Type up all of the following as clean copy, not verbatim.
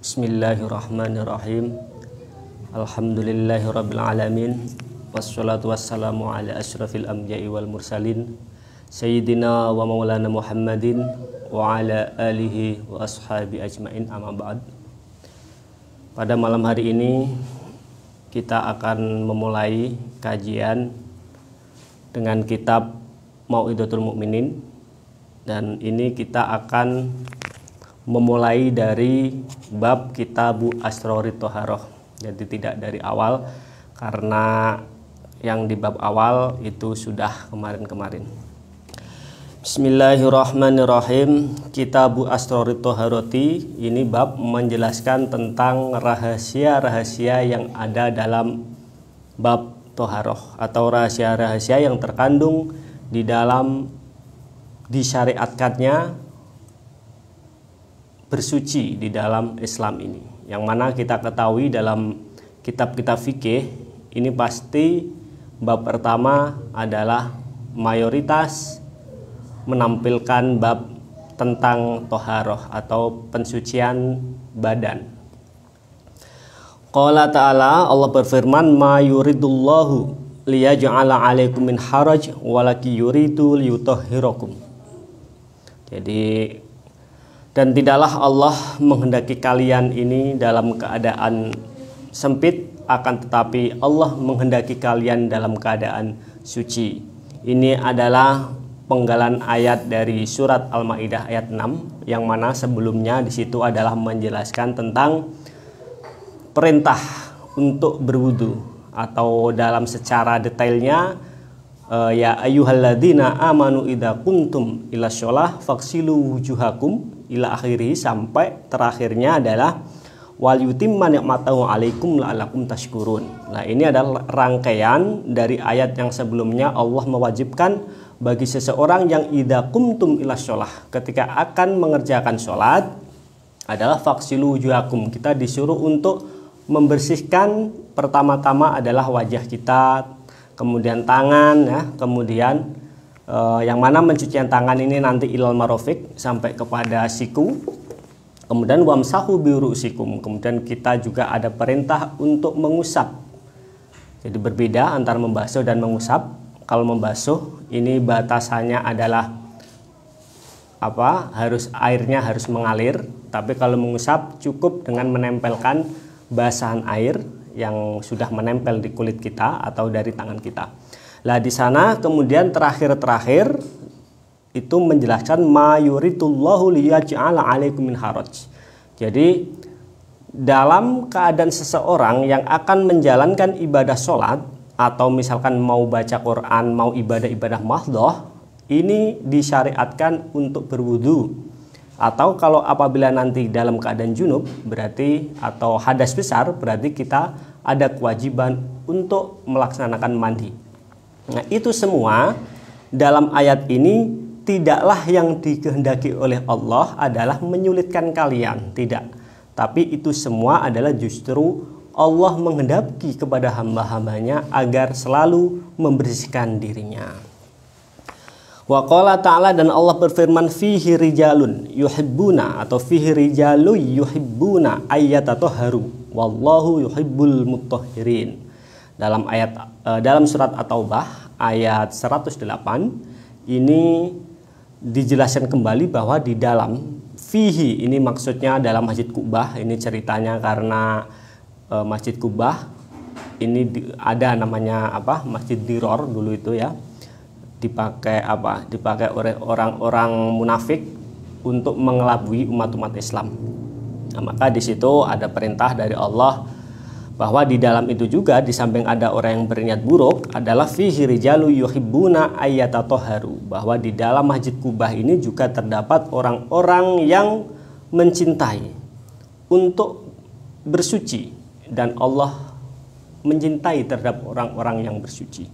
Bismillahirrahmanirrahim. Alhamdulillahirabbil alamin. Wassalatu wassalamu ala asyrafil anbiya'i wal mursalin sayyidina wa maulana Muhammadin wa ala alihi wa ashabi ajmain, amma ba'd. Pada malam hari ini kita akan memulai kajian dengan kitab Mau'idatul Mukminin, dan ini kita akan memulai dari bab Kitabu Asrorit Toharoh. Jadi tidak dari awal, karena yang di bab awal itu sudah kemarin-kemarin. Bismillahirrahmanirrahim. Kitabu Asrorit Toharoti, ini bab menjelaskan tentang rahasia-rahasia yang ada dalam bab Toharoh, atau rahasia-rahasia yang terkandung di dalam disyariatkannya bersuci di dalam Islam ini, yang mana kita ketahui dalam kitab-kitab fikih ini pasti bab pertama adalah mayoritas menampilkan bab tentang toharoh atau pensucian badan. Qala ta'ala, Allah berfirman, ma yuridullahu liyaj'ala 'alaikum min haraj walaki yuridu liyutahhirakum. Jadi, dan tidaklah Allah menghendaki kalian ini dalam keadaan sempit, akan tetapi Allah menghendaki kalian dalam keadaan suci. Ini adalah penggalan ayat dari surat Al-Maidah ayat 6, yang mana sebelumnya di situ adalah menjelaskan tentang perintah untuk berwudu, atau dalam secara detailnya ya ayyuhalladzina amanu idza kuntum ila sholah faghsilu wujuhakum ila akhiri, sampai terakhirnya adalah wal yutimma ni'matahu 'alaikum la'allakum tashkurun. Nah, ini adalah rangkaian dari ayat yang sebelumnya. Allah mewajibkan bagi seseorang yang idza qumtum ila sholah, ketika akan mengerjakan sholat, adalah faghsilu wujuhakum. Kita disuruh untuk membersihkan pertama-tama adalah wajah kita, kemudian tangan, ya, kemudian yang mana pencucian tangan ini nanti ilal marofik sampai kepada siku, kemudian wamsahu biru'sikum, kemudian kita juga ada perintah untuk mengusap. Jadi berbeda antara membasuh dan mengusap. Kalau membasuh ini batasannya adalah airnya harus mengalir, tapi kalau mengusap cukup dengan menempelkan basahan air yang sudah menempel di kulit kita atau dari tangan kita. Lah di sana kemudian terakhir itu menjelaskan ma yuridullahu liyaj'ala 'alaikum min haraj. Jadi dalam keadaan seseorang yang akan menjalankan ibadah sholat, atau misalkan mau baca Quran, mau ibadah-ibadah mahdhah, ini disyariatkan untuk berwudu. Atau kalau apabila nanti dalam keadaan junub berarti, atau hadas besar, berarti kita ada kewajiban untuk melaksanakan mandi. Nah, itu semua dalam ayat ini tidaklah yang dikehendaki oleh Allah adalah menyulitkan kalian, tidak. Tapi itu semua adalah justru Allah menghendaki kepada hamba-hambanya agar selalu membersihkan dirinya. Wa qala ta'ala, dan Allah berfirman, fihi rijalun yuhibbuna, atau fihi rijalu yuhibbuna ayyatatahharu wallahu yuhibbul mutahhirin. Dalam surat At-Taubah ayat 108 ini dijelaskan kembali bahwa di dalam fihi ini maksudnya dalam Masjid Kubah. Ini ceritanya karena Masjid Kubah ini ada namanya Masjid Diror dulu itu, ya, dipakai oleh orang-orang munafik untuk mengelabui umat-umat Islam. Nah, maka di situ ada perintah dari Allah bahwa di dalam itu juga, di samping ada orang yang berniat buruk, adalah fihi rijalu yuhibbuna ayyatatahharu, bahwa di dalam Masjid Kubah ini juga terdapat orang-orang yang mencintai untuk bersuci, dan Allah mencintai terhadap orang-orang yang bersuci.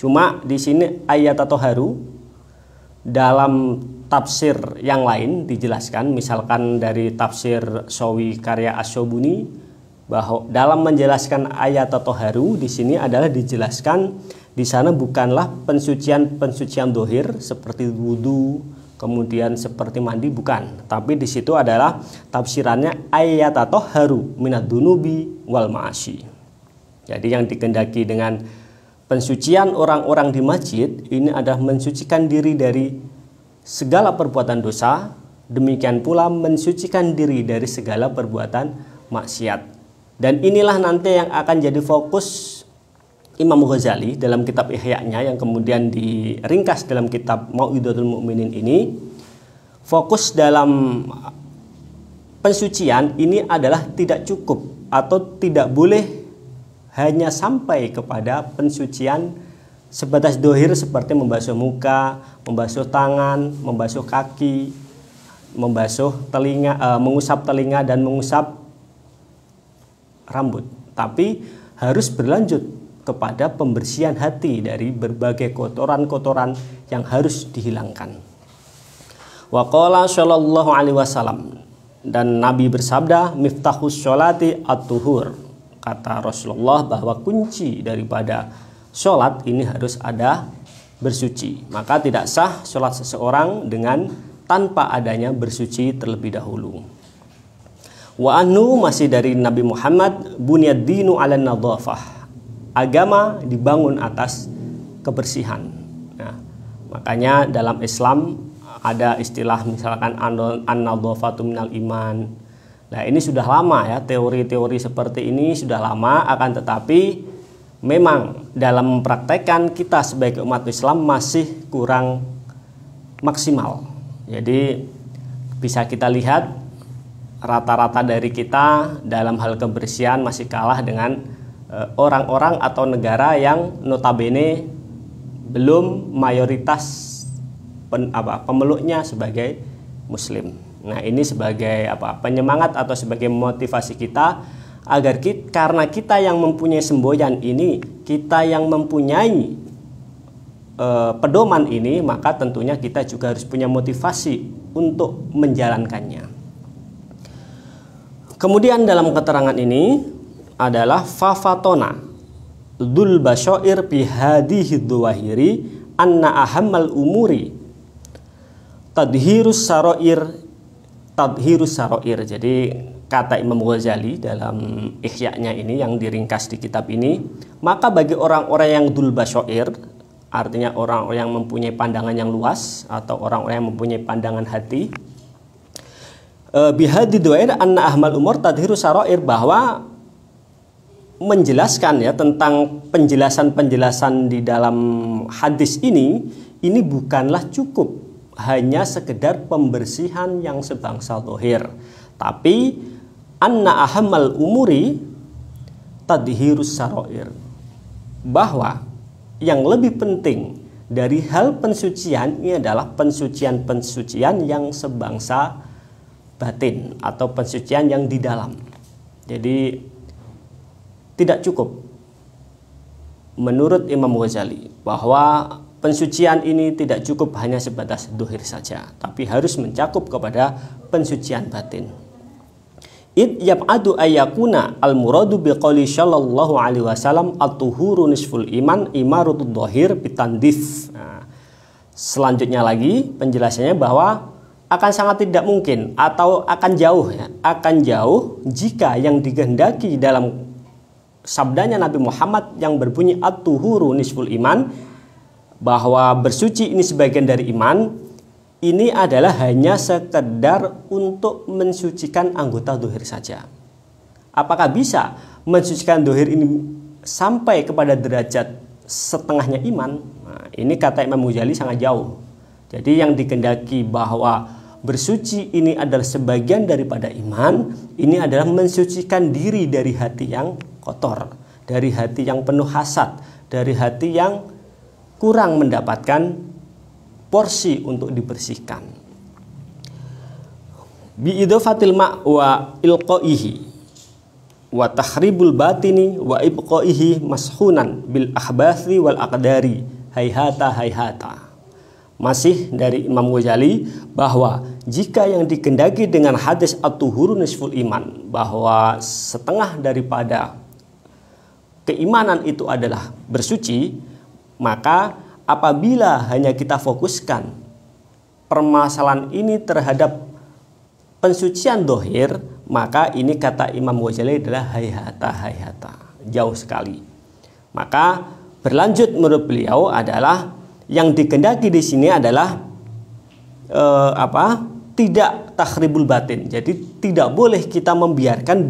Cuma di sini ayyatatahharu dalam tafsir yang lain dijelaskan, misalkan dari tafsir Shawi karya Asyobuni, bahwa dalam menjelaskan ayyatatahharu di sini adalah dijelaskan di sana bukanlah pensucian dohir seperti wudu, kemudian seperti mandi, bukan. Tapi di situ adalah tafsirannya ayyatatoharu minad dunubi wal ma'asi. Jadi yang dikehendaki dengan pensucian orang-orang di masjid ini adalah mensucikan diri dari segala perbuatan dosa, demikian pula mensucikan diri dari segala perbuatan maksiat. Dan inilah nanti yang akan jadi fokus Imam Ghazali dalam kitab Ihya-nya yang kemudian diringkas dalam kitab Mau'izatul Mu'minin ini. Fokus dalam pensucian ini adalah tidak cukup atau tidak boleh hanya sampai kepada pensucian sebatas dohir seperti membasuh muka, membasuh tangan, membasuh kaki, membasuh telinga, mengusap telinga dan mengusap rambut. Tapi harus berlanjut kepada pembersihan hati dari berbagai kotoran-kotoran yang harus dihilangkan. Wa qala sallallahu alaihi wasallam, dan Nabi bersabda, miftahus sholati at-tuhur. Kata Rasulullah bahwa kunci daripada sholat ini harus ada bersuci. Maka tidak sah sholat seseorang dengan tanpa adanya bersuci terlebih dahulu. Wa anhu, masih dari Nabi Muhammad, bunyad dinu ala nadhafah. Agama dibangun atas kebersihan. Nah, makanya dalam Islam ada istilah misalkan an-nadhafatu minal iman. Nah, ini sudah lama ya, teori-teori seperti ini sudah lama, akan tetapi memang dalam mempraktekkan kita sebagai umat Islam masih kurang maksimal. Jadi bisa kita lihat rata-rata dari kita dalam hal kebersihan masih kalah dengan orang-orang atau negara yang notabene belum mayoritas pemeluknya sebagai muslim. Nah, ini sebagai penyemangat atau sebagai motivasi kita agar karena kita yang mempunyai semboyan ini, kita yang mempunyai pedoman ini, maka tentunya kita juga harus punya motivasi untuk menjalankannya. Kemudian dalam keterangan ini adalah fafatona dzul basyair bi hadhihi dzawahiri anna ahammal umuri tadhirus saroir. Jadi kata Imam Ghazali dalam Ihya-nya ini yang diringkas di kitab ini, maka bagi orang-orang yang dzul basyair, artinya orang-orang yang mempunyai pandangan yang luas atau orang-orang yang mempunyai pandangan hati, bihadi dhawair anna ahmal umur tadhirus saroir, bahwa menjelaskan ya tentang penjelasan-penjelasan di dalam hadis ini bukanlah cukup hanya sekedar pembersihan yang sebangsa zahir, tapi anna ahammal umuri tadhirus saroir, bahwa yang lebih penting dari hal pensucian ini adalah pensucian-pensucian yang sebangsa batin atau pensucian yang di dalam. Jadi tidak cukup menurut Imam Ghazali bahwa pensucian ini tidak cukup hanya sebatas dohir saja, tapi harus mencakup kepada pensucian batin. Id yab'adu ayyakuna al-muradu biqauli sallallahu alaihi wasallam at-tuhuru nisful iman imaratud dhahir bitandif. Nah, selanjutnya lagi penjelasannya bahwa akan sangat tidak mungkin atau akan jauh jika yang dikehendaki dalam sabdanya Nabi Muhammad yang berbunyi at-tuhuru nisful iman, bahwa bersuci ini sebagian dari iman, ini adalah hanya sekedar untuk mensucikan anggota dohir saja. Apakah bisa mensucikan dohir ini sampai kepada derajat setengahnya iman? Nah, ini kata Imam Ghazali sangat jauh. Jadi yang dikehendaki bahwa bersuci ini adalah sebagian daripada iman, ini adalah mensucikan diri dari hati yang kotor, dari hati yang penuh hasad, dari hati yang kurang mendapatkan porsi untuk dibersihkan. Bi idhafatil ma' wa ilqaihi wa tahribul batini wa ibqaihi mashunan bil ahbathi wal aqdari hayhata. Masih dari Imam Ghazali bahwa jika yang dikehendaki dengan hadis at-tuhuru nisful iman, bahwa setengah daripada keimanan itu adalah bersuci, maka apabila hanya kita fokuskan permasalahan ini terhadap pensucian dohir, maka ini kata Imam Ghazali adalah hayhata, jauh sekali. Maka berlanjut menurut beliau adalah yang dikehendaki di sini adalah tidak takhribul batin. Jadi tidak boleh kita membiarkan